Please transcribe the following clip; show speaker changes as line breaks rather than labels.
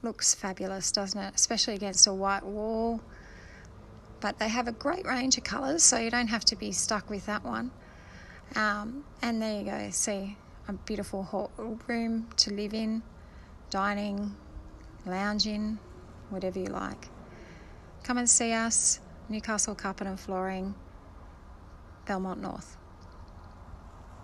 looks fabulous, doesn't it? Especially against a white wall. But they have a great range of colours, so you don't have to be stuck with that one. And there you go, see a beautiful room to live in, dining, lounge in, whatever you like. Come and see us, Newcastle Carpet and Flooring, Belmont North.